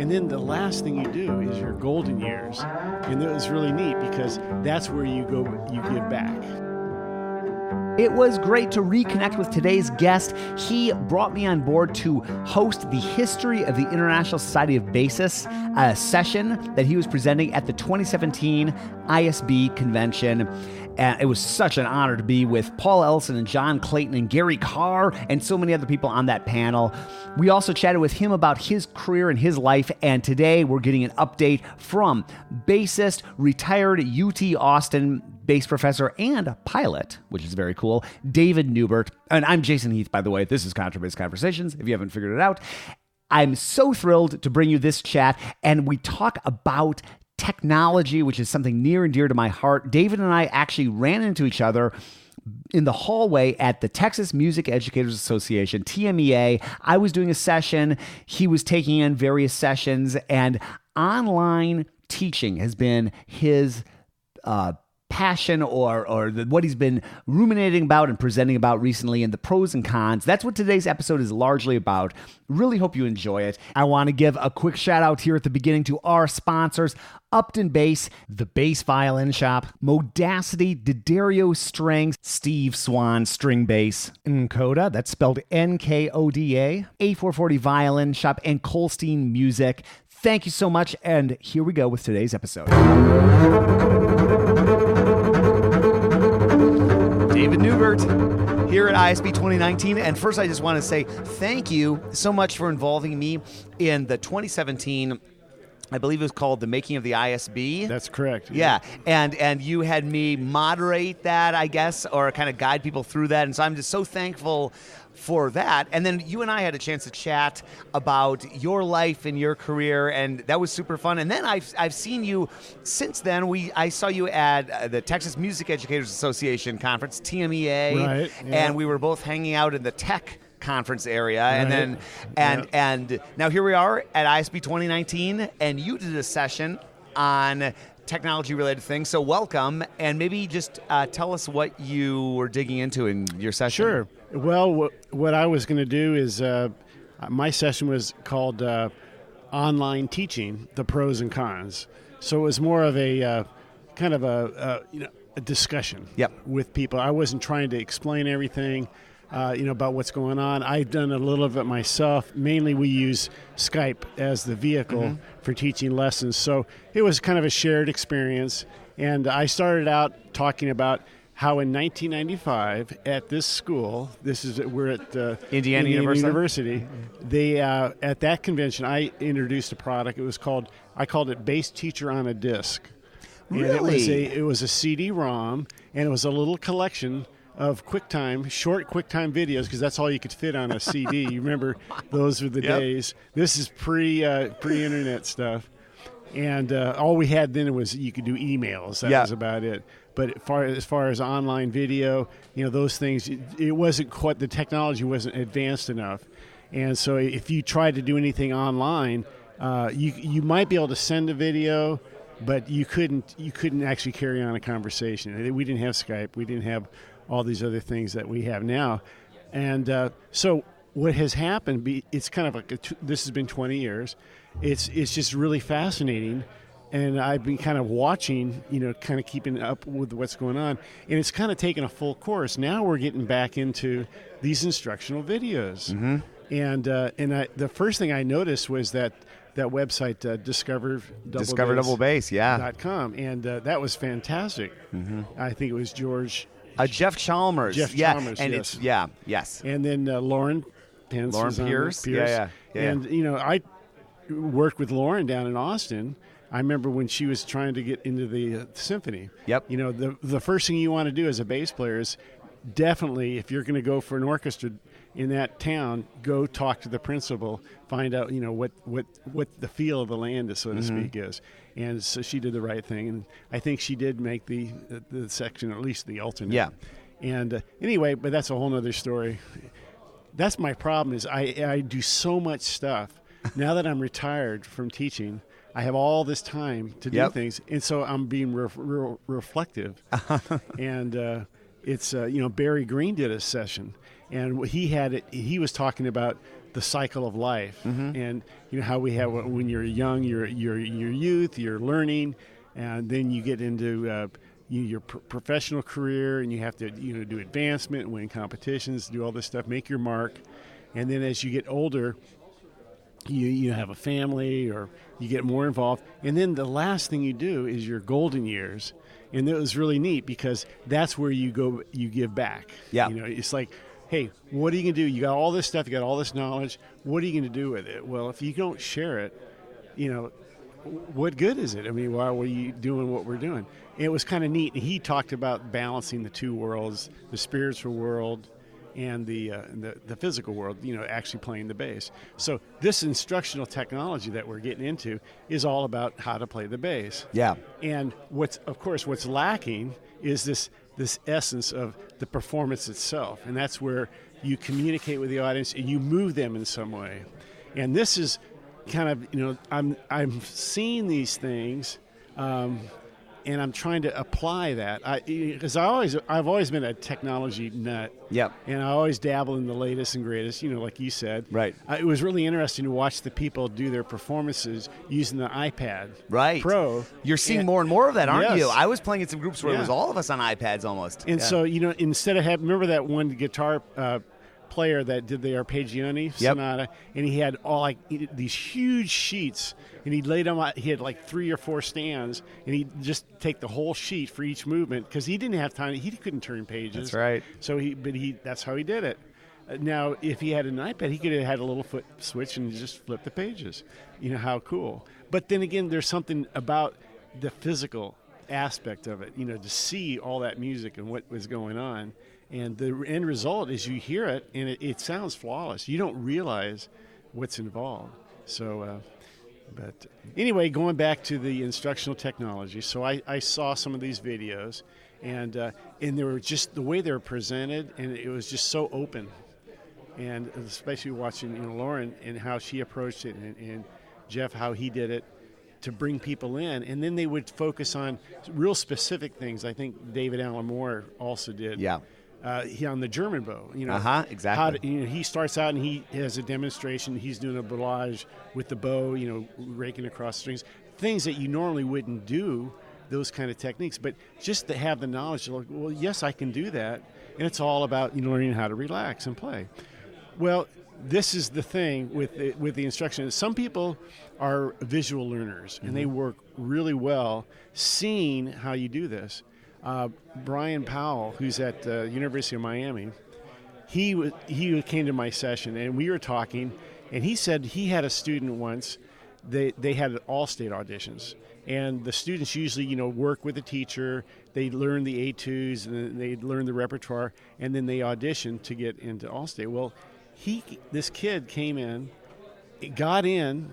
And then the last thing you do is your golden years. And that was really neat because that's where you give back. It was great to reconnect with today's guest. He brought me on board to host the History of the International Society of Bassists, a session that he was presenting at the 2017 ISB Convention. And it was such an honor to be with Paul Ellison and John Clayton and Gary Carr and so many other people on that panel. We also chatted with him about his career and his life, and today we're getting an update from bassist, retired UT Austin bass professor and pilot, which is very cool, David Neubert. And I'm Jason Heath, by the way. This is Contrabass Conversations, if you haven't figured it out. I'm so thrilled to bring you this chat, and we talk about technology, which is something near and dear to my heart. David and I actually ran into each other in the hallway at the Texas Music Educators Association, TMEA. I was doing a session. He was taking in various sessions, and online teaching has been his passion or what he's been ruminating about and presenting about recently, and the pros and cons. That's what today's episode is largely about. Really hope you enjoy it. I want to give a quick shout out here at the beginning to our sponsors, Upton Bass, the Bass Violin Shop, Modacity, D'Addario Strings, Steve Swan String Bass, Nkoda, that's spelled Nkoda, A440 Violin Shop, and Colstein Music. Thank you so much, and here we go with today's episode. David Neubert here at ISB 2019, and first I just want to say thank you so much for involving me in the 2017, I believe it was called The Making of the ISB. That's correct. Yeah, and you had me moderate that, I guess, or kind of guide people through that, and so I'm just so thankful for that. And then you and I had a chance to chat about your life and your career, and that was super fun. And then I've seen you since then. I saw you at the Texas Music Educators Association conference, TMEA, right, yeah. And we were both hanging out in the tech conference area, right. and now here we are at ISB 2019, and you did a session on technology-related things. So welcome, and maybe just tell us what you were digging into in your session. Sure. Well, what I was going to do is my session was called Online Teaching: The Pros and Cons. So it was more of a kind of a discussion with people. I wasn't trying to explain everything. About what's going on. I've done a little of it myself. Mainly we use Skype as the vehicle for teaching lessons. So it was kind of a shared experience. And I started out talking about how in 1995 at this school, we're at Indiana University. They at that convention, I introduced a product. I called it Bass Teacher on a Disc. Really? And it was a CD-ROM, and it was a little collection of short QuickTime videos, because that's all you could fit on a CD. You remember those were the days. This is pre-internet stuff. And all we had then was you could do emails. That was about it. But as far as online video, those things, it wasn't quite, the technology wasn't advanced enough. And so if you tried to do anything online, you might be able to send a video, but you couldn't actually carry on a conversation. We didn't have Skype. We didn't have all these other things that we have now. And so what has happened, it's kind of like, this has been 20 years. It's just really fascinating. And I've been kind of watching, kind of keeping up with what's going on. And it's kind of taken a full course. Now we're getting back into these instructional videos. Mm-hmm. And the first thing I noticed was that website, discoverdoublebass.com. And that was fantastic. Mm-hmm. I think it was George... Jeff Chalmers. Chalmers, and yes. Yes. And then Lauren Pierce. Yeah. And, I worked with Lauren down in Austin. I remember when she was trying to get into the symphony. Yep. The first thing you want to do as a bass player is definitely, if you're going to go for an orchestra in that town, go talk to the principal, find out, what the feel of the land is, so to speak, is. And so she did the right thing, and I think she did make the section, or at least the alternate. Yeah. And anyway, but that's a whole other story. That's my problem, is I do so much stuff. Now that I'm retired from teaching, I have all this time to do things, and so I'm being reflective. And it's Barry Green did a session, and he was talking about the cycle of life, and how we have when you're young, you're youth, you're learning, and then you get into your professional career, and you have to do advancement, win competitions, do all this stuff, make your mark, and then as you get older, you have a family or you get more involved, and then the last thing you do is your golden years, and it was really neat because that's where you give back. Yeah, it's like, hey, what are you going to do? You got all this stuff, you got all this knowledge. What are you going to do with it? Well, if you don't share it, what good is it? I mean, why were you doing what we're doing? And it was kind of neat. He talked about balancing the two worlds, the spiritual world and the physical world, actually playing the bass. So this instructional technology that we're getting into is all about how to play the bass. Yeah. And what's lacking is this essence of the performance itself, and that's where you communicate with the audience and you move them in some way. And this is kind of I'm seeing these things, and I'm trying to apply that because I've always been a technology nut. Yep. And I always dabble in the latest and greatest, like you said. Right. It was really interesting to watch the people do their performances using the iPad Pro. You're seeing more and more of that, aren't Yes. you? I was playing in some groups where it was all of us on iPads almost. And so, instead of remember that one guitar player that did the Arpeggione Sonata, and he had all these huge sheets, and he laid them out. He had 3 or 4 stands, and he'd just take the whole sheet for each movement because he didn't have time. He couldn't turn pages. That's right. So that's how he did it. Now, if he had an iPad, he could have had a little foot switch and just flip the pages. How cool. But then again, there's something about the physical aspect of it, to see all that music and what was going on. And the end result is you hear it, and it sounds flawless. You don't realize what's involved. So, but anyway, going back to the instructional technology. So I saw some of these videos, and they were just the way they were presented, and it was just so open. And especially watching Lauren and how she approached it, and Jeff how he did it to bring people in, and then they would focus on real specific things. I think David Allen Moore also did. Yeah. He on the German bow, exactly. He starts out and he has a demonstration. He's doing a barrage with the bow, raking across strings, things that you normally wouldn't do, those kind of techniques. But just to have the knowledge, well, yes, I can do that, and it's all about learning how to relax and play. Well, this is the thing with the instruction. Some people are visual learners, and they work really well seeing how you do this. Brian Powell, who's at the University of Miami, he came to my session, and we were talking, and he said he had a student once. They had all-state auditions, and the students usually work with a teacher. They learn the etudes, and they learn the repertoire, and then they audition to get into all-state. Well, this kid came in, got in,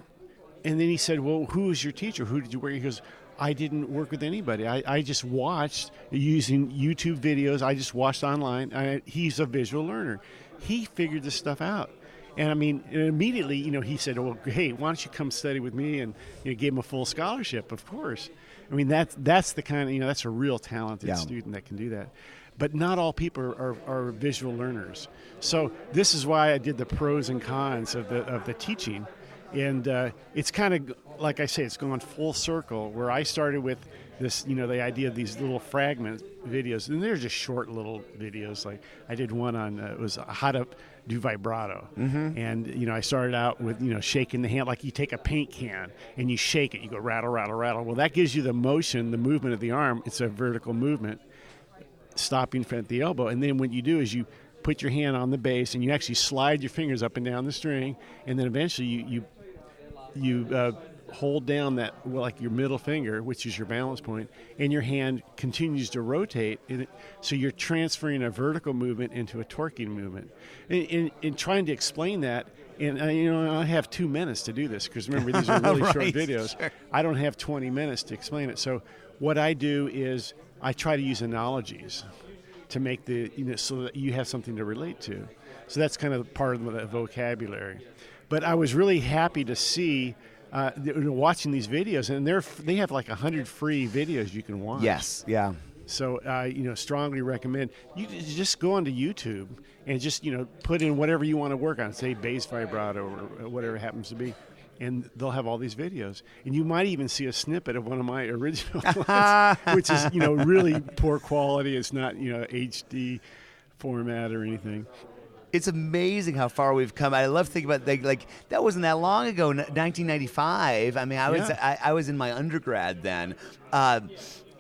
and then he said, well, who was your teacher? Who did you work? He goes, I didn't work with anybody. I just watched using YouTube videos. I just watched online. He's a visual learner. He figured this stuff out. And I mean, immediately, he said, well, hey, why don't you come study with me? And gave him a full scholarship, of course. I mean, that's the kind of, that's a real talented student that can do that. But not all people are visual learners. So this is why I did the pros and cons of the teaching. And it's kind of, like I say, it's gone full circle where I started with this, the idea of these little fragment videos. And they're just short little videos. Like I did one on, it was how to do vibrato. And, I started out with, shaking the hand like you take a paint can and you shake it. You go rattle, rattle, rattle. Well, that gives you the motion, the movement of the arm. It's a vertical movement, stopping at the elbow. And then what you do is you put your hand on the bass and you actually slide your fingers up and down the string. And then eventually you hold down that, like your middle finger, which is your balance point, and your hand continues to rotate. So you're transferring a vertical movement into a torquing movement. And trying to explain that, and I have 2 minutes to do this because remember these are really short videos. Sure. I don't have 20 minutes to explain it. So what I do is I try to use analogies to make so that you have something to relate to. So that's kind of part of the vocabulary. But I was really happy to see watching these videos, and they have like 100 free videos you can watch. Yes, yeah. So, strongly recommend you just go onto YouTube and just, put in whatever you want to work on, say bass vibrato or whatever it happens to be. And they'll have all these videos. And you might even see a snippet of one of my original ones, which is, really poor quality. It's not, HD format or anything. It's amazing how far we've come. I love thinking about like that wasn't that long ago, 1995. I mean, I was in my undergrad then.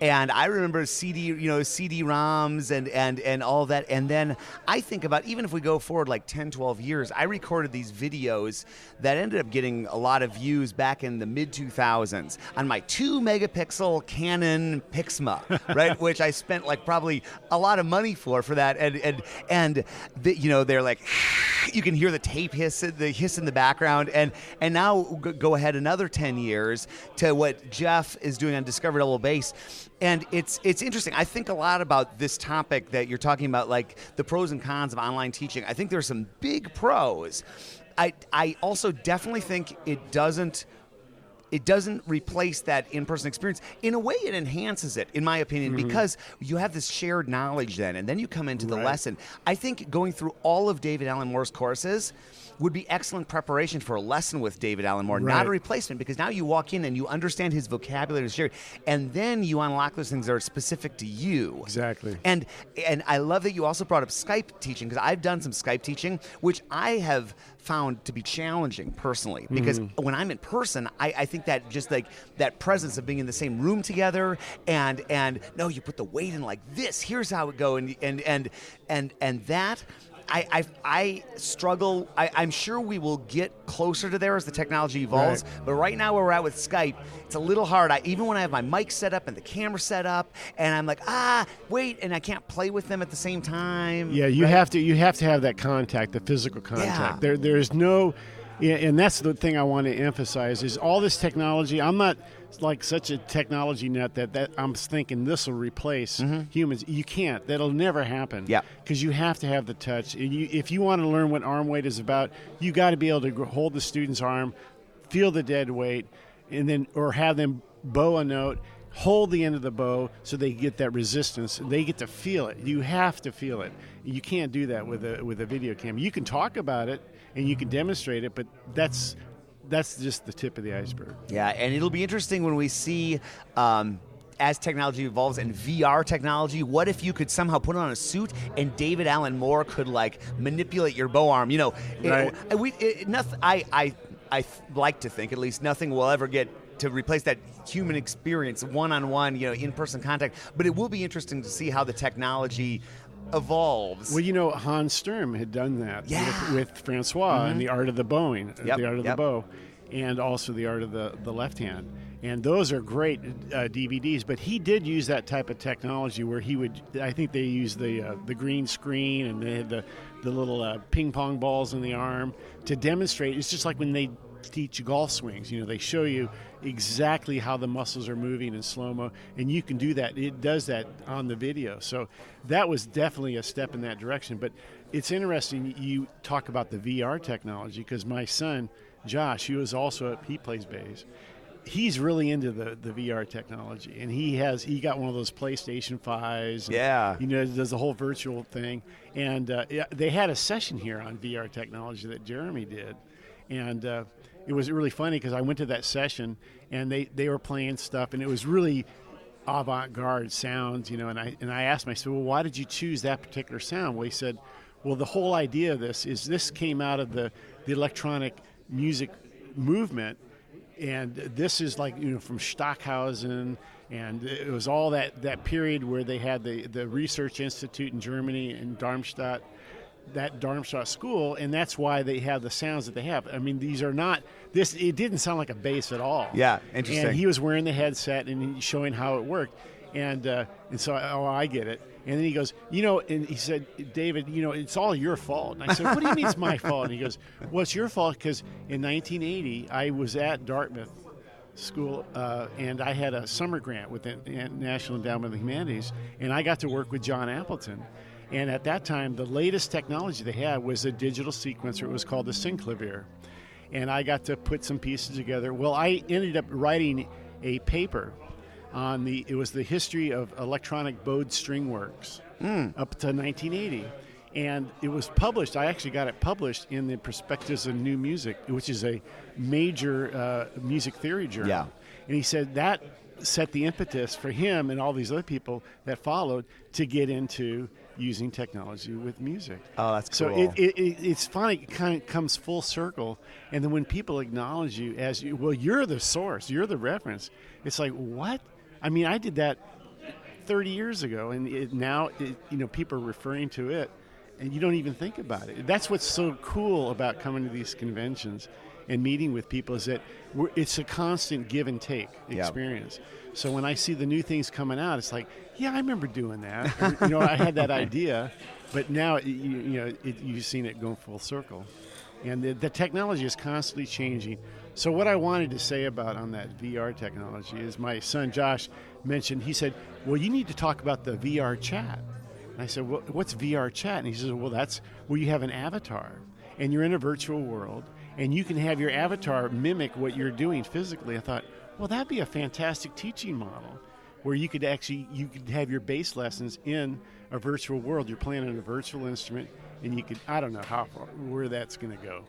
And I remember CD-ROMs and all that. And then I think about, even if we go forward like 10, 12 years, I recorded these videos that ended up getting a lot of views back in the mid-2000s on my 2-megapixel Canon Pixma, right? Which I spent like probably a lot of money for that. And they're like, you can hear the tape hiss in the background. And now go ahead another 10 years to what Jeff is doing on Discover Double Bass. And it's interesting. I think a lot about this topic that you're talking about, like the pros and cons of online teaching. I think there's some big pros. I also definitely think it doesn't replace that in-person experience. In a way, it enhances it, in my opinion, because you have this shared knowledge then, and then you come into the lesson. I think going through all of David Allen Moore's courses would be excellent preparation for a lesson with David Allen Moore, not a replacement, because now you walk in and you understand his vocabulary is shared, and then you unlock those things that are specific to you. Exactly. And I love that you also brought up Skype teaching, because I've done some Skype teaching, which I have found to be challenging personally, because when I'm in person, I think that just like that presence of being in the same room together, and no, you put the weight in like this, here's how it go, and that I struggle. I'm sure we will get closer to there as the technology evolves, but right now where we're at with Skype, it's a little hard. Even when I have my mic set up and the camera set up, and I'm like, wait, and I can't play with them at the same time. Yeah, you have to have that contact, the physical contact. Yeah. There's no, and that's the thing I want to emphasize is all this technology. I'm not like such a technology nut that I'm thinking this will replace humans. You can't. That'll never happen. Yeah. Because you have to have the touch. And if you want to learn what arm weight is about, you got to be able to hold the student's arm, feel the dead weight, and then or have them bow a note, hold the end of the bow so they get that resistance. They get to feel it. You have to feel it. You can't do that with a video camera. You can talk about it and you can demonstrate it, but that's just the tip of the iceberg. Yeah, and it'll be interesting when we see, as technology evolves and VR technology, what if you could somehow put on a suit and David Allen Moore could like manipulate your bow arm? I like to think at least nothing will ever get to replace that human experience, one-on-one, in-person contact. But it will be interesting to see how the technology evolves. Well, Hans Sturm had done that with Francois and the art of the bowing, the art of the bow, and also the art of the left hand. And those are great DVDs, but he did use that type of technology where he would, I think they used the green screen and they had the little ping pong balls in the arm to demonstrate. It's just like when they teach golf swings, they show you exactly how the muscles are moving in slow-mo, and you can do that. It does that on the video. So that was definitely a step in that direction. But it's interesting you talk about the VR technology, because my son, Josh, he plays bass. He's really into the VR technology, and he got one of those PlayStation 5s. And, does the whole virtual thing. And they had a session here on VR technology that Jeremy did. And it was really funny because I went to that session and they were playing stuff, and it was really avant-garde sounds, and I asked him, I said, well, why did you choose that particular sound? Well, he said, well, the whole idea of this came out of the electronic music movement, and this is like, from Stockhausen, and it was all that period where they had the Research Institute in Germany in Darmstadt, that Darmstadt school, and that's why they have the sounds that they have. I mean, these are not this. It didn't sound like a bass at all. Yeah, interesting. And he was wearing the headset and showing how it worked, and so I get it. And then he goes, and he said, David, it's all your fault. And I said, what do you mean it's my fault? And he goes, well, it's your fault because in 1980 I was at Dartmouth School, and I had a summer grant with the National Endowment of the Humanities, and I got to work with John Appleton. And at that time, the latest technology they had was a digital sequencer. It was called the synclavier. And I got to put some pieces together. Well, I ended up writing a paper it was the history of electronic bowed string works up to 1980. And it was published. I actually got it published in the Prospectus of New Music, which is a major music theory journal. Yeah. And he said that set the impetus for him and all these other people that followed to get into using technology with music. Oh, that's cool. So it's funny. It kind of comes full circle. And then when people acknowledge you as you're the source, you're the reference. It's like, what? I mean, I did that 30 years ago, and now people are referring to it. And you don't even think about it. That's what's so cool about coming to these conventions and meeting with people is that it's a constant give and take experience. So when I see the new things coming out, it's like, yeah, I remember doing that. I had that idea, but now you've seen it go full circle, and the technology is constantly changing. So what I wanted to say about on that VR technology is my son Josh mentioned. He said, "Well, you need to talk about the VR chat." I said, well, what's VR chat? And he says, well, that's where you have an avatar, and you're in a virtual world, and you can have your avatar mimic what you're doing physically. I thought, well, that'd be a fantastic teaching model, where you could have your bass lessons in a virtual world. You're playing on a virtual instrument, and you could, I don't know where that's going to go.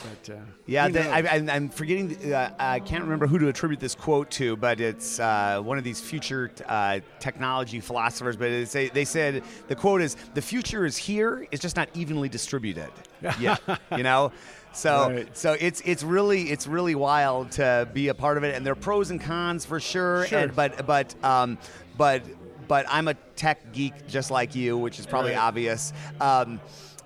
But I'm forgetting, I can't remember who to attribute this quote to, but it's one of these future technology philosophers, but they said, the quote is, the future is here, it's just not evenly distributed. Yeah, So right. So it's really wild to be a part of it, and there are pros and cons for sure. Sure. But I'm a tech geek just like you, which is probably right. obvious.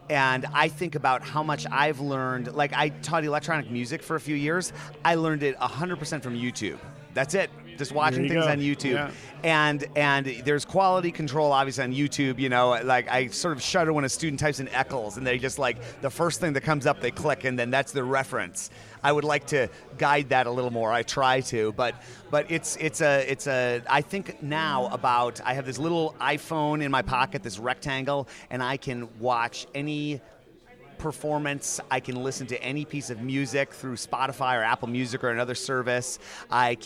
And I think about how much I've learned. Like, I taught electronic music for a few years. I learned it 100% from YouTube. That's it. Just watching things on YouTube. Yeah. And there's quality control, obviously, on YouTube. Like, I sort of shudder when a student types in Eccles, and they just, like, the first thing that comes up, they click, and then that's their reference. I would like to guide that a little more. I try to, but it's a. I think now about, I have this little iPhone in my pocket, this rectangle, and I can watch any performance. I can listen to any piece of music through Spotify or Apple Music or another service. I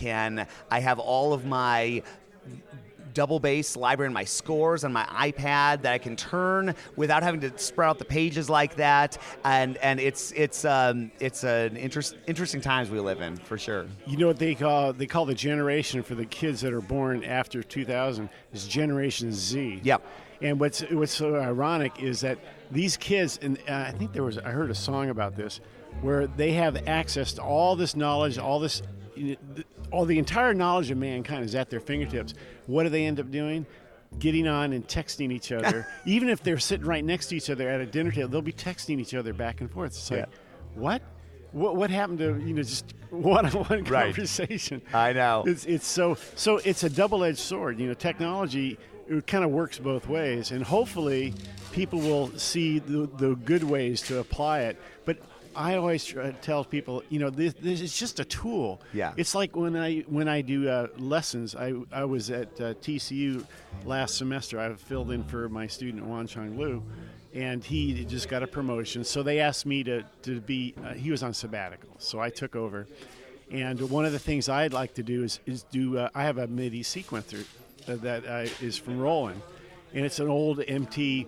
have all of my double bass library and my scores on my iPad that I can turn without having to spread out the pages like that. And it's an interesting times we live in, for sure. You know what they call the generation for the kids that are born after 2000 is Generation Z. Yep. And what's so ironic is that these kids, and I think I heard a song about this, where they have access to all this knowledge, all the entire knowledge of mankind is at their fingertips. What do they end up doing? Getting on and texting each other. Even if they're sitting right next to each other at a dinner table, they'll be texting each other back and forth. It's like, what? What happened to just one-on-one conversation? I know. It's so it's a double-edged sword. Technology, it kind of works both ways, and hopefully people will see the good ways to apply it. But I always tell people, this is just a tool. Yeah. It's like when I do lessons. I was at TCU last semester. I filled in for my student Wan Chang Lu, and he just got a promotion. So they asked me to be. He was on sabbatical, so I took over. And one of the things I'd like to do is do. I have a MIDI sequencer that is from Roland, and it's an old MT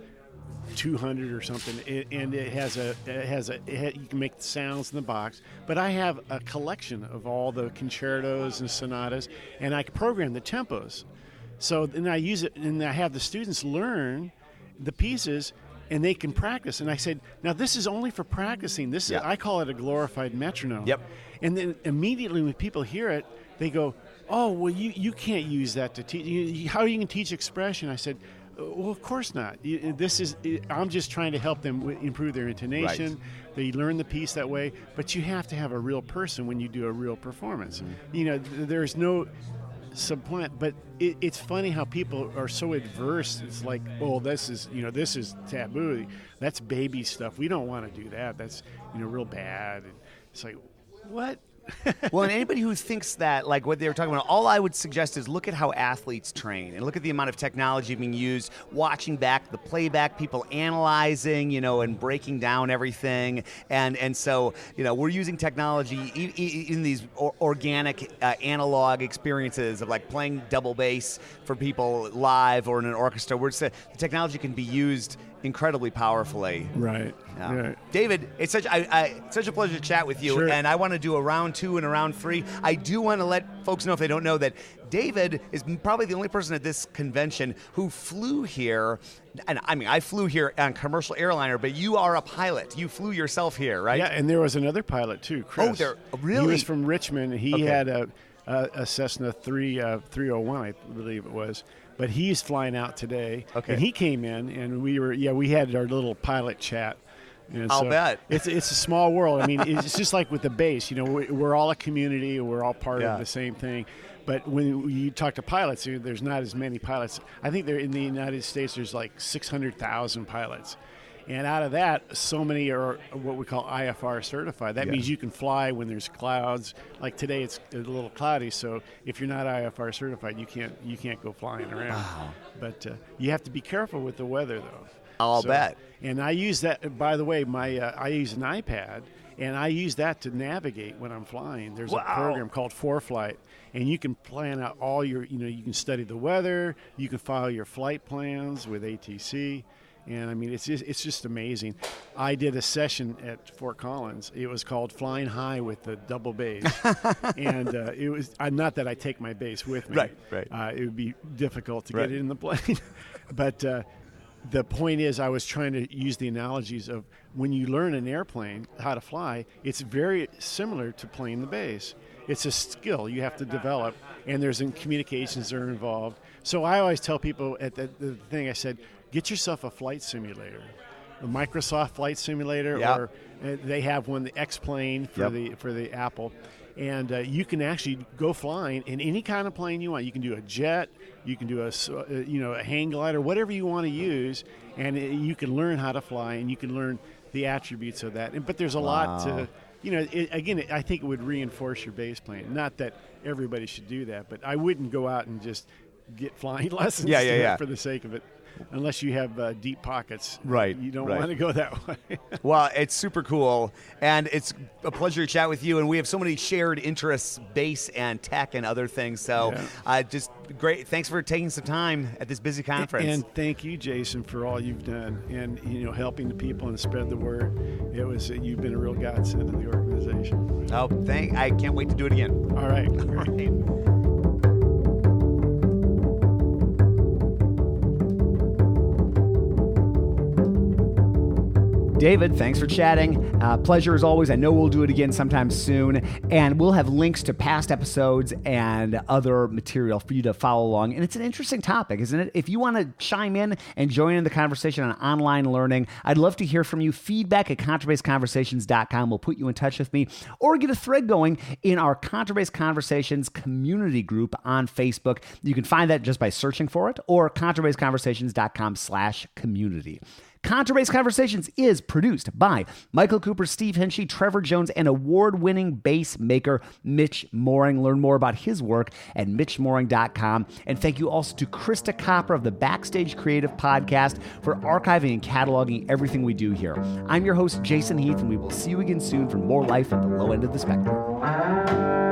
200 or something, and you can make the sounds in the box. But I have a collection of all the concertos and sonatas, and I can program the tempos. So then I use it, and I have the students learn the pieces, and they can practice. And I said, now this is only for practicing. This is, I call it a glorified metronome. Yep. And then immediately when people hear it, they go, oh, well, you can't use that to teach. How are you going to teach expression? I said, well, of course not. I'm just trying to help them improve their intonation. Right. They learn the piece that way. But you have to have a real person when you do a real performance. Mm-hmm. There's no supplant. But it's funny how people are so adverse. It's like, oh, this is taboo. That's baby stuff. We don't want to do that. That's real bad. And it's like, what? Well, and anybody who thinks that, like what they were talking about, all I would suggest is look at how athletes train and look at the amount of technology being used, watching back the playback, people analyzing, and breaking down everything. And so, we're using technology in these organic analog experiences of like playing double bass for people live or in an orchestra. The technology can be used incredibly powerfully. Right. Yeah. Right. David, it's such a pleasure to chat with you. Sure. And I want to do a round 2 and a round 3. I do want to let folks know, if they don't know, that David is probably the only person at this convention who flew here. And I mean, I flew here on commercial airliner, but you are a pilot. You flew yourself here, right? Yeah, and there was another pilot too, Chris. Really? He was from Richmond. He had a Cessna 301, I believe it was. But he's flying out today. Okay. And he came in, and we had our little pilot chat. I'll bet. It's a small world. I mean, it's just like with the bass. We're all a community. We're all part of the same thing. But when you talk to pilots, there's not as many pilots. I think in the United States, there's like 600,000 pilots. And out of that, so many are what we call IFR certified. That means you can fly when there's clouds. Like today, it's a little cloudy, so if you're not IFR certified, you can't go flying around. Wow. But you have to be careful with the weather, though. I'll bet. And I use that. By the way, I use an iPad, and I use that to navigate when I'm flying. There's a program called ForeFlight, and you can plan out all your. You can study the weather. You can file your flight plans with ATC. And I mean, it's just amazing. I did a session at Fort Collins. It was called Flying High with the double bass, and it was not that I take my bass with me. Right. It would be difficult to get it in the plane, but the point is, I was trying to use the analogies of when you learn an airplane how to fly. It's very similar to playing the bass. It's a skill you have to develop, and there's communications that are involved. So I always tell people at the thing, I said, get yourself a flight simulator, a Microsoft Flight Simulator, or they have one, the X-Plane for the Apple, and you can actually go flying in any kind of plane you want. You can do a jet, you can do a hang glider, whatever you want to use, and you can learn how to fly, and you can learn the attributes of that. But there's a lot to. Again, I think it would reinforce your bass playing. Not that everybody should do that, but I wouldn't go out and just get flying lessons for the sake of it. Unless you have deep pockets. Right. You don't want to go that way. Well, it's super cool, and it's a pleasure to chat with you, and we have so many shared interests, bass and tech and other things, so just great. Thanks for taking some time at this busy conference. And thank you, Jason, for all you've done, and helping the people and spread the word. You've been a real godsend to the organization. I can't wait to do it again. All right. All right. David, thanks for chatting. Pleasure as always. I know we'll do it again sometime soon. And we'll have links to past episodes and other material for you to follow along. And it's an interesting topic, isn't it? If you want to chime in and join in the conversation on online learning, I'd love to hear from you. Feedback at contrabassconversations.com will put you in touch with me, or get a thread going in our Contrabass Conversations community group on Facebook. You can find that just by searching for it, or contrabassconversations.com/community. Contrabass Conversations is produced by Michael Cooper, Steve Hinchy, Trevor Jones, and award-winning bass maker Mitch Mooring. Learn more about his work at mitchmooring.com. And thank you also to Krista Copper of the Backstage Creative Podcast for archiving and cataloging everything we do here. I'm your host, Jason Heath, and we will see you again soon for more life at the low end of the spectrum.